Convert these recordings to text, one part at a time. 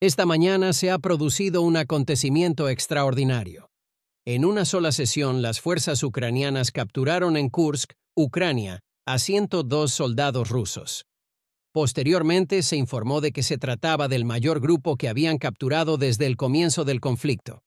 Esta mañana se ha producido un acontecimiento extraordinario. En una sola sesión, las fuerzas ucranianas capturaron en Kursk, Ucrania, a 102 soldados rusos. Posteriormente se informó de que se trataba del mayor grupo que habían capturado desde el comienzo del conflicto.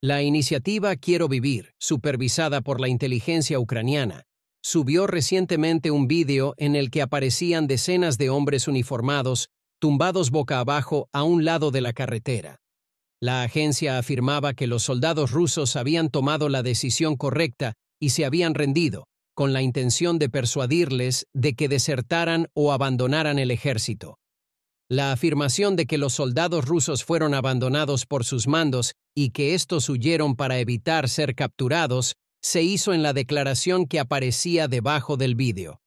La iniciativa Quiero Vivir, supervisada por la inteligencia ucraniana, subió recientemente un vídeo en el que aparecían decenas de hombres uniformados tumbados boca abajo a un lado de la carretera. La agencia afirmaba que los soldados rusos habían tomado la decisión correcta y se habían rendido, con la intención de persuadirles de que desertaran o abandonaran el ejército. La afirmación de que los soldados rusos fueron abandonados por sus mandos y que estos huyeron para evitar ser capturados se hizo en la declaración que aparecía debajo del vídeo.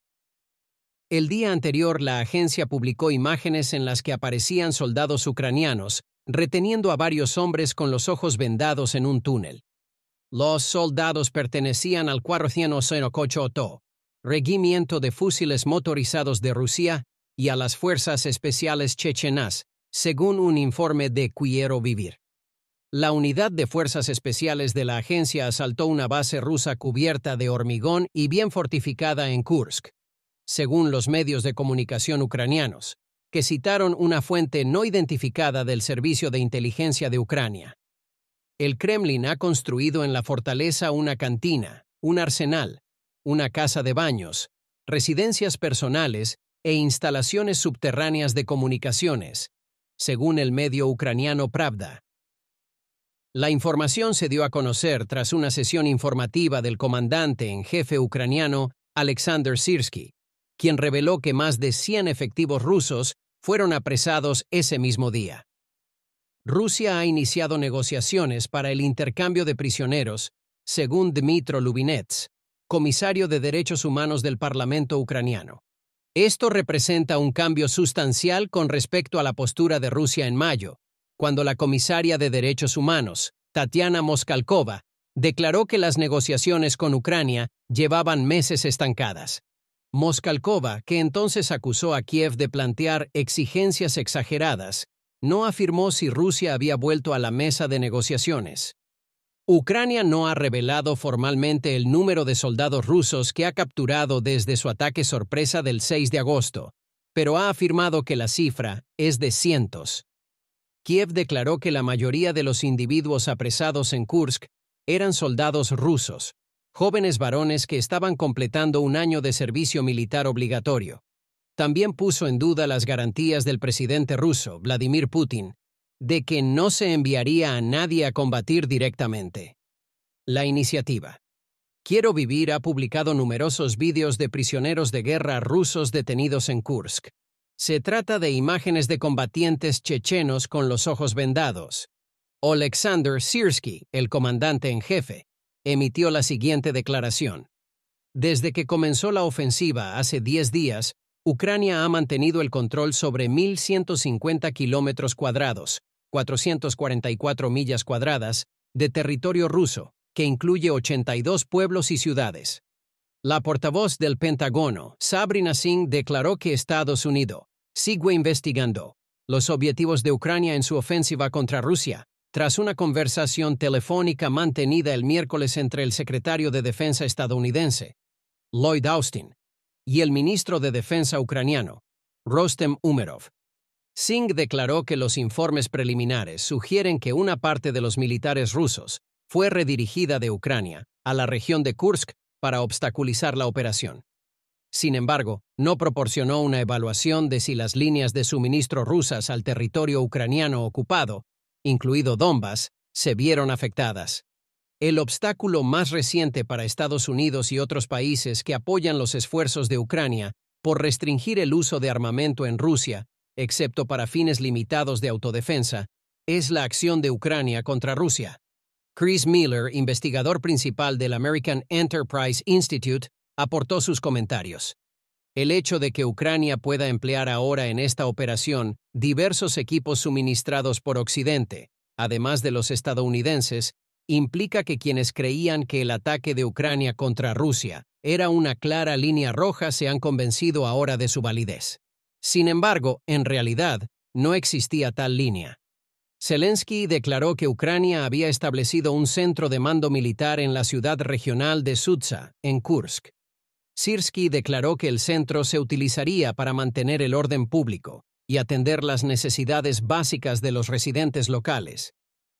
El día anterior, la agencia publicó imágenes en las que aparecían soldados ucranianos reteniendo a varios hombres con los ojos vendados en un túnel. Los soldados pertenecían al 408 Regimiento de Fusiles Motorizados de Rusia y a las Fuerzas Especiales Chechenas, según un informe de Quiero Vivir. La unidad de Fuerzas Especiales de la agencia asaltó una base rusa cubierta de hormigón y bien fortificada en Kursk, según los medios de comunicación ucranianos, que citaron una fuente no identificada del Servicio de Inteligencia de Ucrania. El Kremlin ha construido en la fortaleza una cantina, un arsenal, una casa de baños, residencias personales e instalaciones subterráneas de comunicaciones, según el medio ucraniano Pravda. La información se dio a conocer tras una sesión informativa del comandante en jefe ucraniano Alexander Syrskyi, quien reveló que más de 100 efectivos rusos fueron apresados ese mismo día. Rusia ha iniciado negociaciones para el intercambio de prisioneros, según Dmytro Lubinets, comisario de Derechos Humanos del Parlamento ucraniano. Esto representa un cambio sustancial con respecto a la postura de Rusia en mayo, cuando la comisaria de Derechos Humanos, Tatiana Moskalkova, declaró que las negociaciones con Ucrania llevaban meses estancadas. Moskalkova, que entonces acusó a Kiev de plantear exigencias exageradas, no afirmó si Rusia había vuelto a la mesa de negociaciones. Ucrania no ha revelado formalmente el número de soldados rusos que ha capturado desde su ataque sorpresa del 6 de agosto, pero ha afirmado que la cifra es de cientos. Kiev declaró que la mayoría de los individuos apresados en Kursk eran soldados rusos, jóvenes varones que estaban completando un año de servicio militar obligatorio. También puso en duda las garantías del presidente ruso, Vladimir Putin, de que no se enviaría a nadie a combatir directamente. La iniciativa Quiero Vivir ha publicado numerosos vídeos de prisioneros de guerra rusos detenidos en Kursk. Se trata de imágenes de combatientes chechenos con los ojos vendados. Alexander Syrskyi, el comandante en jefe, emitió la siguiente declaración. Desde que comenzó la ofensiva hace 10 días, Ucrania ha mantenido el control sobre 1.150 kilómetros cuadrados, 444 millas cuadradas, de territorio ruso, que incluye 82 pueblos y ciudades. La portavoz del Pentágono, Sabrina Singh, declaró que Estados Unidos sigue investigando los objetivos de Ucrania en su ofensiva contra Rusia, tras una conversación telefónica mantenida el miércoles entre el secretario de Defensa estadounidense, Lloyd Austin, y el ministro de Defensa ucraniano, Rostem Umerov. Singh declaró que los informes preliminares sugieren que una parte de los militares rusos fue redirigida de Ucrania a la región de Kursk para obstaculizar la operación. Sin embargo, no proporcionó una evaluación de si las líneas de suministro rusas al territorio ucraniano ocupado, incluido Donbass, se vieron afectadas. El obstáculo más reciente para Estados Unidos y otros países que apoyan los esfuerzos de Ucrania por restringir el uso de armamento en Rusia, excepto para fines limitados de autodefensa, es la acción de Ucrania contra Rusia. Chris Miller, investigador principal del American Enterprise Institute, aportó sus comentarios. El hecho de que Ucrania pueda emplear ahora en esta operación diversos equipos suministrados por Occidente, además de los estadounidenses, implica que quienes creían que el ataque de Ucrania contra Rusia era una clara línea roja se han convencido ahora de su validez. Sin embargo, en realidad, no existía tal línea. Zelensky declaró que Ucrania había establecido un centro de mando militar en la ciudad regional de Sudza, en Kursk. Syrskyi declaró que el centro se utilizaría para mantener el orden público y atender las necesidades básicas de los residentes locales.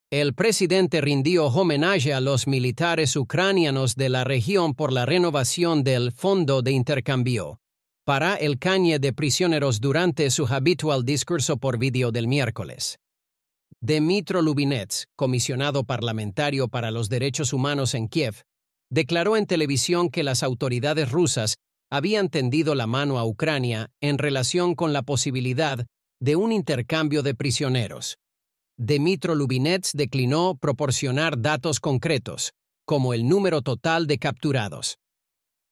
El presidente rindió homenaje a los militares ucranianos de la región por la renovación del Fondo de Intercambio para el canje de prisioneros durante su habitual discurso por vídeo del miércoles. Dmytro Lubinets, comisionado parlamentario para los derechos humanos en Kiev, declaró en televisión que las autoridades rusas habían tendido la mano a Ucrania en relación con la posibilidad de un intercambio de prisioneros. Dmytro Lubinets declinó proporcionar datos concretos, como el número total de capturados.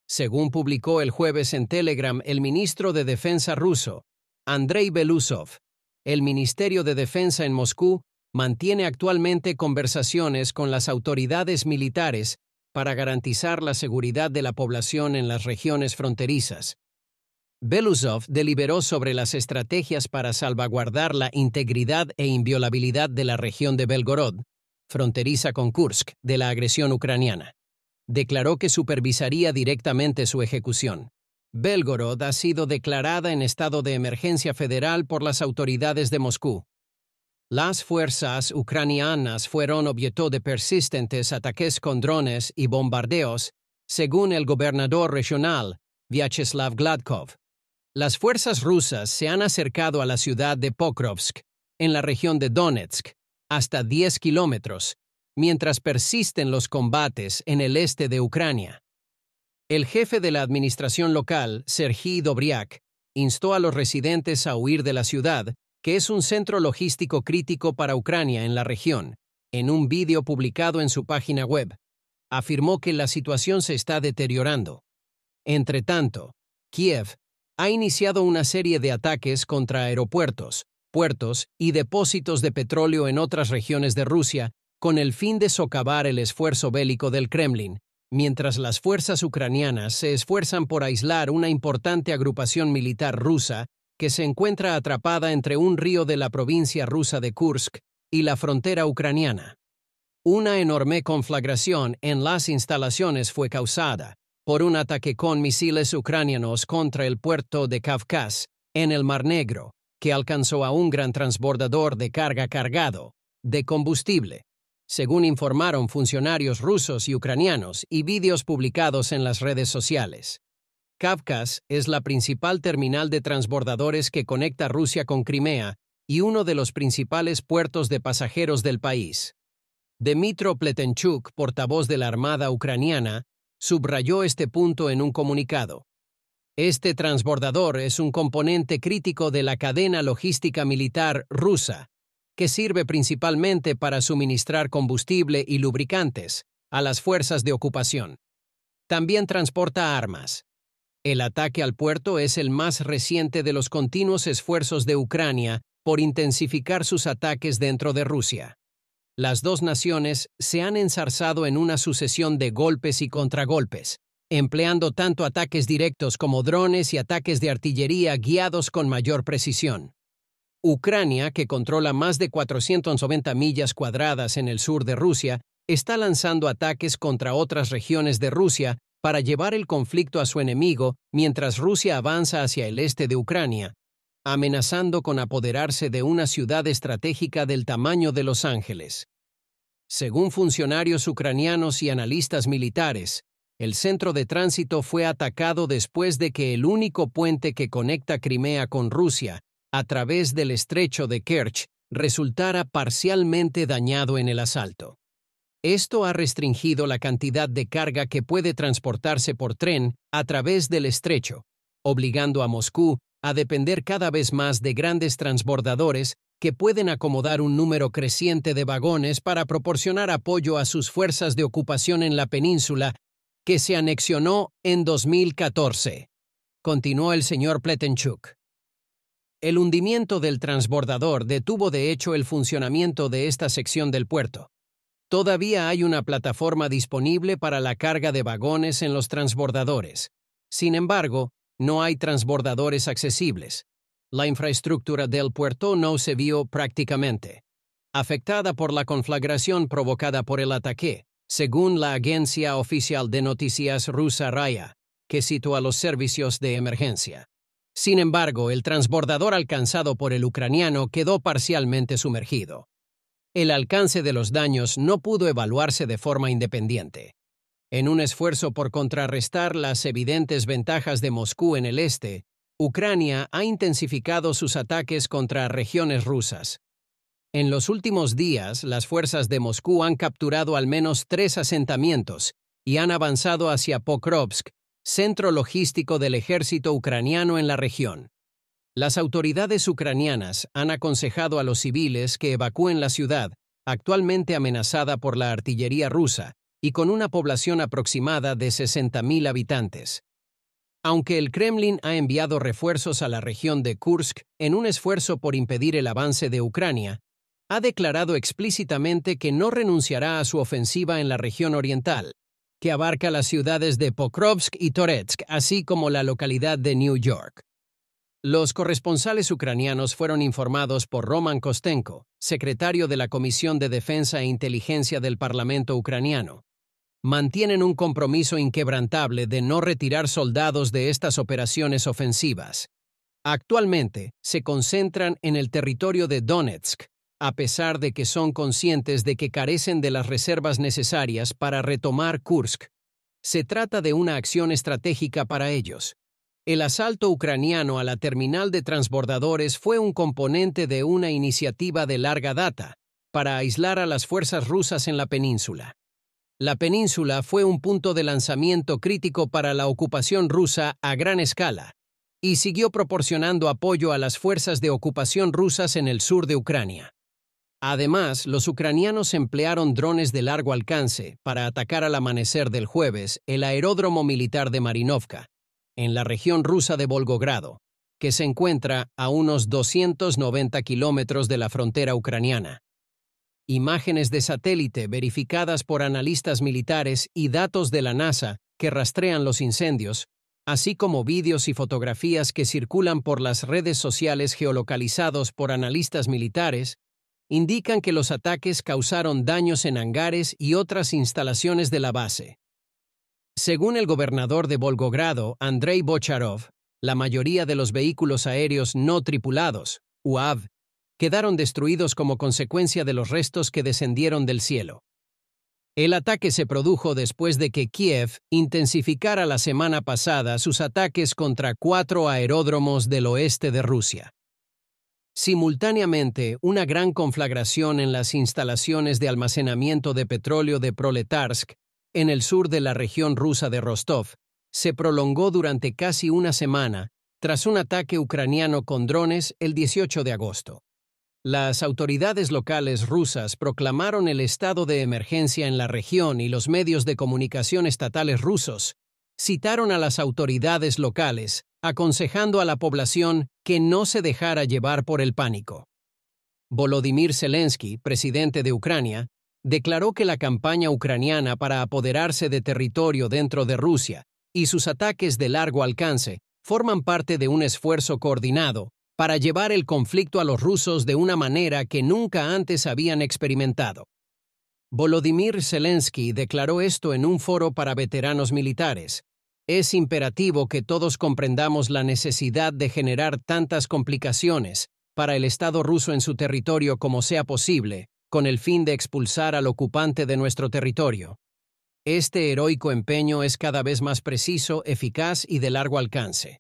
Según publicó el jueves en Telegram el ministro de Defensa ruso, Andrei Belousov, el Ministerio de Defensa en Moscú mantiene actualmente conversaciones con las autoridades militares para garantizar la seguridad de la población en las regiones fronterizas. Belousov deliberó sobre las estrategias para salvaguardar la integridad e inviolabilidad de la región de Belgorod, fronteriza con Kursk, de la agresión ucraniana. Declaró que supervisaría directamente su ejecución. Belgorod ha sido declarada en estado de emergencia federal por las autoridades de Moscú. Las fuerzas ucranianas fueron objeto de persistentes ataques con drones y bombardeos, según el gobernador regional, Vyacheslav Gladkov. Las fuerzas rusas se han acercado a la ciudad de Pokrovsk, en la región de Donetsk, hasta 10 kilómetros, mientras persisten los combates en el este de Ucrania. El jefe de la administración local, Serhiy Dobryak, instó a los residentes a huir de la ciudad, que es un centro logístico crítico para Ucrania en la región. En un vídeo publicado en su página web, afirmó que la situación se está deteriorando. Entretanto, Kiev ha iniciado una serie de ataques contra aeropuertos, puertos y depósitos de petróleo en otras regiones de Rusia, con el fin de socavar el esfuerzo bélico del Kremlin, mientras las fuerzas ucranianas se esfuerzan por aislar una importante agrupación militar rusa que se encuentra atrapada entre un río de la provincia rusa de Kursk y la frontera ucraniana. Una enorme conflagración en las instalaciones fue causada por un ataque con misiles ucranianos contra el puerto de Kavkaz, en el Mar Negro, que alcanzó a un gran transbordador de carga cargado de combustible, según informaron funcionarios rusos y ucranianos y vídeos publicados en las redes sociales. Kavkaz es la principal terminal de transbordadores que conecta Rusia con Crimea y uno de los principales puertos de pasajeros del país. Dmytro Pletenchuk, portavoz de la Armada ucraniana, subrayó este punto en un comunicado. Este transbordador es un componente crítico de la cadena logística militar rusa, que sirve principalmente para suministrar combustible y lubricantes a las fuerzas de ocupación. También transporta armas. El ataque al puerto es el más reciente de los continuos esfuerzos de Ucrania por intensificar sus ataques dentro de Rusia. Las dos naciones se han enzarzado en una sucesión de golpes y contragolpes, empleando tanto ataques directos como drones y ataques de artillería guiados con mayor precisión. Ucrania, que controla más de 490 millas cuadradas en el sur de Rusia, está lanzando ataques contra otras regiones de Rusia para llevar el conflicto a su enemigo mientras Rusia avanza hacia el este de Ucrania, amenazando con apoderarse de una ciudad estratégica del tamaño de Los Ángeles. Según funcionarios ucranianos y analistas militares, el centro de tránsito fue atacado después de que el único puente que conecta Crimea con Rusia, a través del estrecho de Kerch, resultara parcialmente dañado en el asalto. Esto ha restringido la cantidad de carga que puede transportarse por tren a través del estrecho, obligando a Moscú a depender cada vez más de grandes transbordadores que pueden acomodar un número creciente de vagones para proporcionar apoyo a sus fuerzas de ocupación en la península, que se anexionó en 2014. Continuó el señor Pletenchuk. El hundimiento del transbordador detuvo de hecho el funcionamiento de esta sección del puerto. Todavía hay una plataforma disponible para la carga de vagones en los transbordadores. Sin embargo, no hay transbordadores accesibles. La infraestructura del puerto no se vio prácticamente. afectada por la conflagración provocada por el ataque, según la agencia oficial de noticias rusa RIA, que citó a los servicios de emergencia. Sin embargo, el transbordador alcanzado por el ucraniano quedó parcialmente sumergido. El alcance de los daños no pudo evaluarse de forma independiente. En un esfuerzo por contrarrestar las evidentes ventajas de Moscú en el este, Ucrania ha intensificado sus ataques contra regiones rusas. En los últimos días, las fuerzas de Moscú han capturado al menos 3 asentamientos y han avanzado hacia Pokrovsk, centro logístico del ejército ucraniano en la región. Las autoridades ucranianas han aconsejado a los civiles que evacúen la ciudad, actualmente amenazada por la artillería rusa, y con una población aproximada de 60.000 habitantes. Aunque el Kremlin ha enviado refuerzos a la región de Kursk en un esfuerzo por impedir el avance de Ucrania, ha declarado explícitamente que no renunciará a su ofensiva en la región oriental, que abarca las ciudades de Pokrovsk y Toretsk, así como la localidad de New York. Los corresponsales ucranianos fueron informados por Roman Kostenko, secretario de la Comisión de Defensa e Inteligencia del Parlamento ucraniano. Mantienen un compromiso inquebrantable de no retirar soldados de estas operaciones ofensivas. Actualmente, se concentran en el territorio de Donetsk, a pesar de que son conscientes de que carecen de las reservas necesarias para retomar Kursk. Se trata de una acción estratégica para ellos. El asalto ucraniano a la terminal de transbordadores fue un componente de una iniciativa de larga data para aislar a las fuerzas rusas en la península. La península fue un punto de lanzamiento crítico para la ocupación rusa a gran escala y siguió proporcionando apoyo a las fuerzas de ocupación rusas en el sur de Ucrania. Además, los ucranianos emplearon drones de largo alcance para atacar al amanecer del jueves el aeródromo militar de Marinovka, en la región rusa de Volgogrado, que se encuentra a unos 290 kilómetros de la frontera ucraniana. Imágenes de satélite verificadas por analistas militares y datos de la NASA que rastrean los incendios, así como vídeos y fotografías que circulan por las redes sociales geolocalizados por analistas militares, indican que los ataques causaron daños en hangares y otras instalaciones de la base. Según el gobernador de Volgogrado, Andrei Bocharov, la mayoría de los vehículos aéreos no tripulados, UAV, quedaron destruidos como consecuencia de los restos que descendieron del cielo. El ataque se produjo después de que Kiev intensificara la semana pasada sus ataques contra 4 aeródromos del oeste de Rusia. Simultáneamente, una gran conflagración en las instalaciones de almacenamiento de petróleo de Proletarsk, en el sur de la región rusa de Rostov, se prolongó durante casi una semana tras un ataque ucraniano con drones el 18 de agosto. Las autoridades locales rusas proclamaron el estado de emergencia en la región y los medios de comunicación estatales rusos citaron a las autoridades locales, aconsejando a la población que no se dejara llevar por el pánico. Volodymyr Zelensky, presidente de Ucrania, declaró que la campaña ucraniana para apoderarse de territorio dentro de Rusia y sus ataques de largo alcance forman parte de un esfuerzo coordinado para llevar el conflicto a los rusos de una manera que nunca antes habían experimentado. Volodymyr Zelensky declaró esto en un foro para veteranos militares. Es imperativo que todos comprendamos la necesidad de generar tantas complicaciones para el Estado ruso en su territorio como sea posible, con el fin de expulsar al ocupante de nuestro territorio. Este heroico empeño es cada vez más preciso, eficaz y de largo alcance.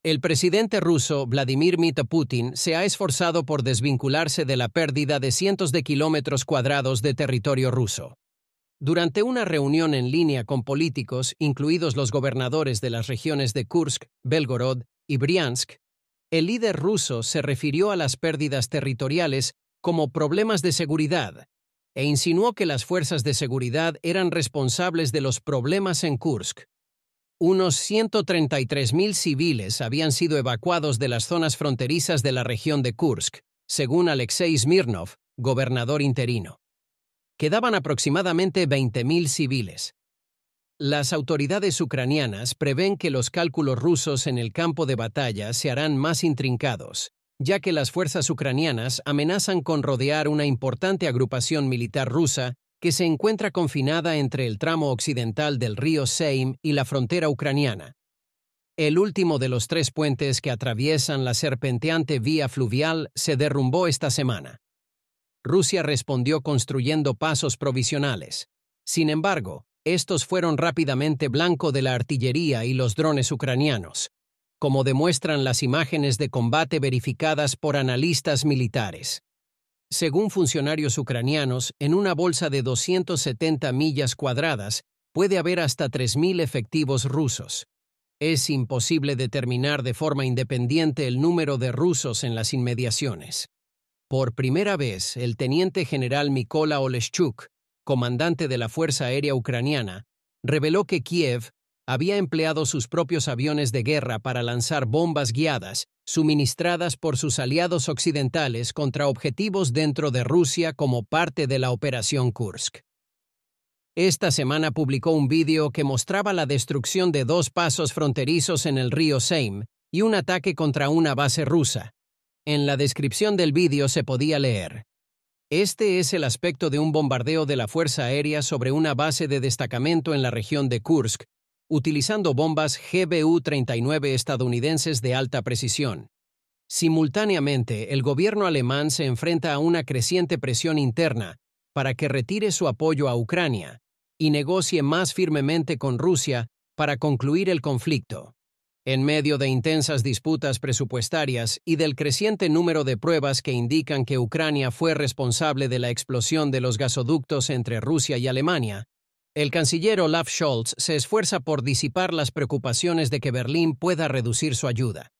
El presidente ruso Vladimir Putin se ha esforzado por desvincularse de la pérdida de cientos de kilómetros cuadrados de territorio ruso. Durante una reunión en línea con políticos, incluidos los gobernadores de las regiones de Kursk, Belgorod y Briansk, el líder ruso se refirió a las pérdidas territoriales como problemas de seguridad e insinuó que las fuerzas de seguridad eran responsables de los problemas en Kursk. Unos 133.000 civiles habían sido evacuados de las zonas fronterizas de la región de Kursk, según Alexei Smirnov, gobernador interino. Quedaban aproximadamente 20.000 civiles. Las autoridades ucranianas prevén que los cálculos rusos en el campo de batalla se harán más intrincados ya que las fuerzas ucranianas amenazan con rodear una importante agrupación militar rusa que se encuentra confinada entre el tramo occidental del río Seim y la frontera ucraniana. El último de los 3 puentes que atraviesan la serpenteante vía fluvial se derrumbó esta semana. Rusia respondió construyendo pasos provisionales. Sin embargo, estos fueron rápidamente blanco de la artillería y los drones ucranianos, como demuestran las imágenes de combate verificadas por analistas militares. Según funcionarios ucranianos, en una bolsa de 270 millas cuadradas puede haber hasta 3.000 efectivos rusos. Es imposible determinar de forma independiente el número de rusos en las inmediaciones. Por primera vez, el teniente general Mykola Oleshchuk, comandante de la Fuerza Aérea Ucraniana, reveló que Kiev había empleado sus propios aviones de guerra para lanzar bombas guiadas, suministradas por sus aliados occidentales contra objetivos dentro de Rusia como parte de la Operación Kursk. Esta semana publicó un vídeo que mostraba la destrucción de 2 pasos fronterizos en el río Seim y un ataque contra una base rusa. En la descripción del vídeo se podía leer: "Este es el aspecto de un bombardeo de la Fuerza Aérea sobre una base de destacamento en la región de Kursk, utilizando bombas GBU-39 estadounidenses de alta precisión". Simultáneamente, el gobierno alemán se enfrenta a una creciente presión interna para que retire su apoyo a Ucrania y negocie más firmemente con Rusia para concluir el conflicto. En medio de intensas disputas presupuestarias y del creciente número de pruebas que indican que Ucrania fue responsable de la explosión de los gasoductos entre Rusia y Alemania, el canciller Olaf Scholz se esfuerza por disipar las preocupaciones de que Berlín pueda reducir su ayuda.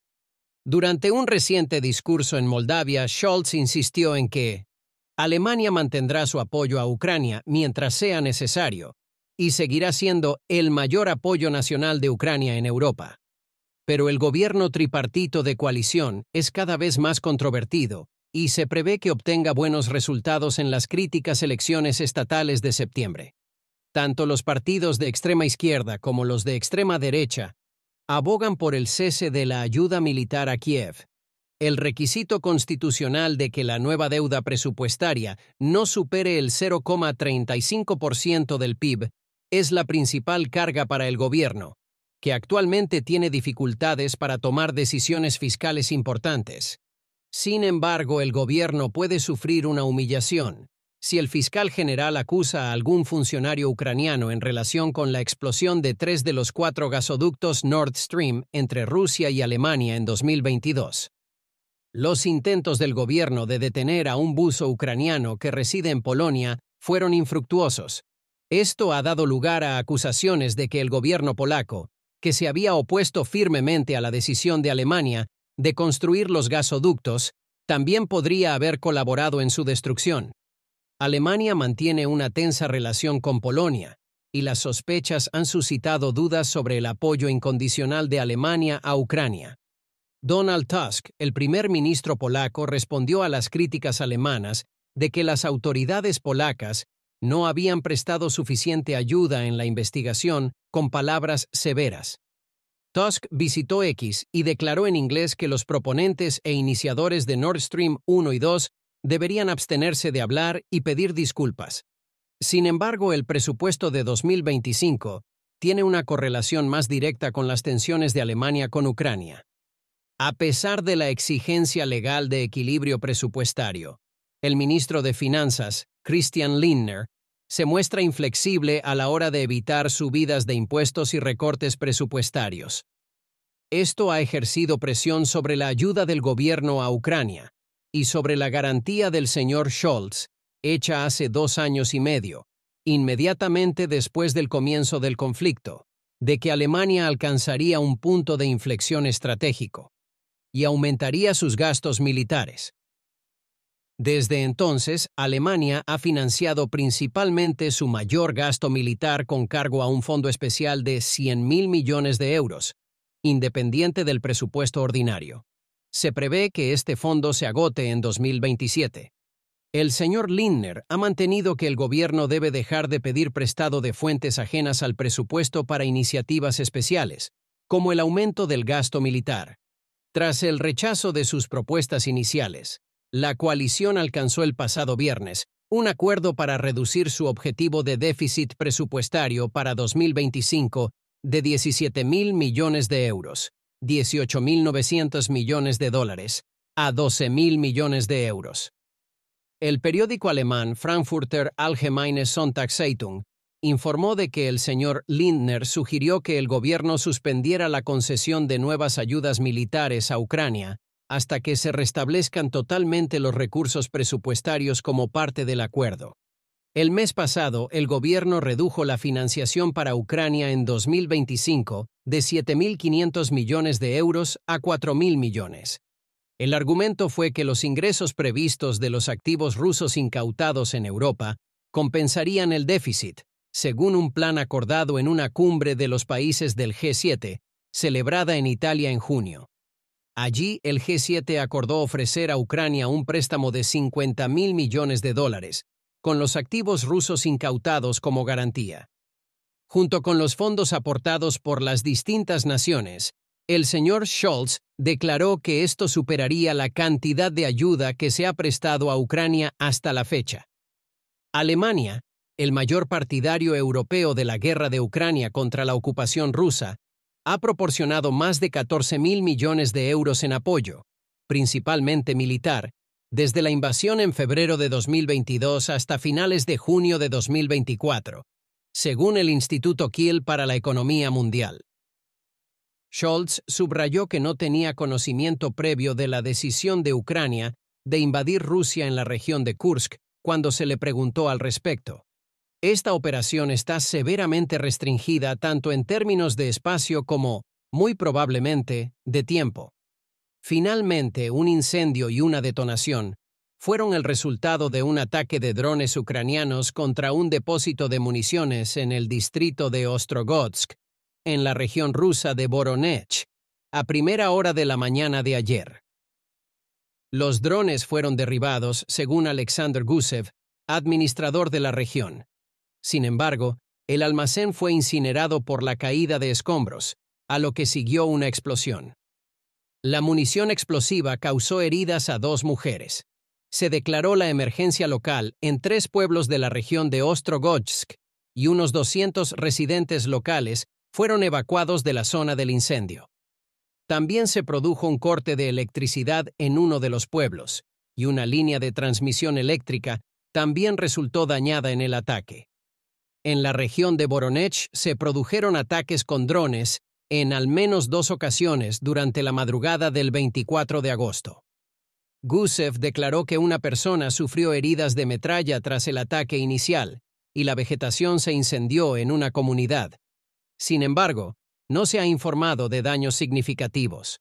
Durante un reciente discurso en Moldavia, Scholz insistió en que Alemania mantendrá su apoyo a Ucrania mientras sea necesario y seguirá siendo el mayor apoyo nacional de Ucrania en Europa. Pero el gobierno tripartito de coalición es cada vez más controvertido y se prevé que obtenga buenos resultados en las críticas elecciones estatales de septiembre. Tanto los partidos de extrema izquierda como los de extrema derecha abogan por el cese de la ayuda militar a Kiev. El requisito constitucional de que la nueva deuda presupuestaria no supere el 0,35% del PIB es la principal carga para el gobierno, que actualmente tiene dificultades para tomar decisiones fiscales importantes. Sin embargo, el gobierno puede sufrir una humillación si el fiscal general acusa a algún funcionario ucraniano en relación con la explosión de 3 de los 4 gasoductos Nord Stream entre Rusia y Alemania en 2022. Los intentos del gobierno de detener a un buzo ucraniano que reside en Polonia fueron infructuosos. Esto ha dado lugar a acusaciones de que el gobierno polaco, que se había opuesto firmemente a la decisión de Alemania de construir los gasoductos, también podría haber colaborado en su destrucción. Alemania mantiene una tensa relación con Polonia, y las sospechas han suscitado dudas sobre el apoyo incondicional de Alemania a Ucrania. Donald Tusk, el primer ministro polaco, respondió a las críticas alemanas de que las autoridades polacas no habían prestado suficiente ayuda en la investigación con palabras severas. Tusk visitó X y declaró en inglés que los proponentes e iniciadores de Nord Stream 1 y 2 deberían abstenerse de hablar y pedir disculpas. Sin embargo, el presupuesto de 2025 tiene una correlación más directa con las tensiones de Alemania con Ucrania. A pesar de la exigencia legal de equilibrio presupuestario, el ministro de Finanzas, Christian Lindner, se muestra inflexible a la hora de evitar subidas de impuestos y recortes presupuestarios. Esto ha ejercido presión sobre la ayuda del gobierno a Ucrania y sobre la garantía del señor Scholz, hecha hace 2 años y medio, inmediatamente después del comienzo del conflicto, de que Alemania alcanzaría un punto de inflexión estratégico y aumentaría sus gastos militares. Desde entonces, Alemania ha financiado principalmente su mayor gasto militar con cargo a un fondo especial de 100.000 millones de euros, independiente del presupuesto ordinario. Se prevé que este fondo se agote en 2027. El señor Lindner ha mantenido que el gobierno debe dejar de pedir prestado de fuentes ajenas al presupuesto para iniciativas especiales, como el aumento del gasto militar. Tras el rechazo de sus propuestas iniciales, la coalición alcanzó el pasado viernes un acuerdo para reducir su objetivo de déficit presupuestario para 2025 de 17.000 millones de euros, 18.900 millones de dólares, a 12.000 millones de euros. El periódico alemán Frankfurter Allgemeine Sonntagszeitung informó de que el señor Lindner sugirió que el gobierno suspendiera la concesión de nuevas ayudas militares a Ucrania hasta que se restablezcan totalmente los recursos presupuestarios como parte del acuerdo. El mes pasado, el gobierno redujo la financiación para Ucrania en 2025 de 7.500 millones de euros a 4.000 millones. El argumento fue que los ingresos previstos de los activos rusos incautados en Europa compensarían el déficit, según un plan acordado en una cumbre de los países del G7, celebrada en Italia en junio. Allí, el G7 acordó ofrecer a Ucrania un préstamo de 50.000 millones de dólares, con los activos rusos incautados como garantía. Junto con los fondos aportados por las distintas naciones, el señor Scholz declaró que esto superaría la cantidad de ayuda que se ha prestado a Ucrania hasta la fecha. Alemania, el mayor partidario europeo de la guerra de Ucrania contra la ocupación rusa, ha proporcionado más de 14.000 millones de euros en apoyo, principalmente militar, desde la invasión en febrero de 2022 hasta finales de junio de 2024, según el Instituto Kiel para la Economía Mundial. Scholz subrayó que no tenía conocimiento previo de la decisión de Ucrania de invadir Rusia en la región de Kursk cuando se le preguntó al respecto. Esta operación está severamente restringida tanto en términos de espacio como, muy probablemente, de tiempo. Finalmente, un incendio y una detonación fueron el resultado de un ataque de drones ucranianos contra un depósito de municiones en el distrito de Ostrogotsk, en la región rusa de Voronezh, a primera hora de la mañana de ayer. Los drones fueron derribados, según Alexander Gusev, administrador de la región. Sin embargo, el almacén fue incinerado por la caída de escombros, a lo que siguió una explosión. La munición explosiva causó heridas a 2 mujeres. Se declaró la emergencia local en 3 pueblos de la región de Ostrogotsk y unos 200 residentes locales fueron evacuados de la zona del incendio. También se produjo un corte de electricidad en uno de los pueblos, y una línea de transmisión eléctrica también resultó dañada en el ataque. En la región de Voronezh se produjeron ataques con drones en al menos 2 ocasiones durante la madrugada del 24 de agosto. Gusev declaró que una persona sufrió heridas de metralla tras el ataque inicial, y la vegetación se incendió en una comunidad. Sin embargo, no se ha informado de daños significativos.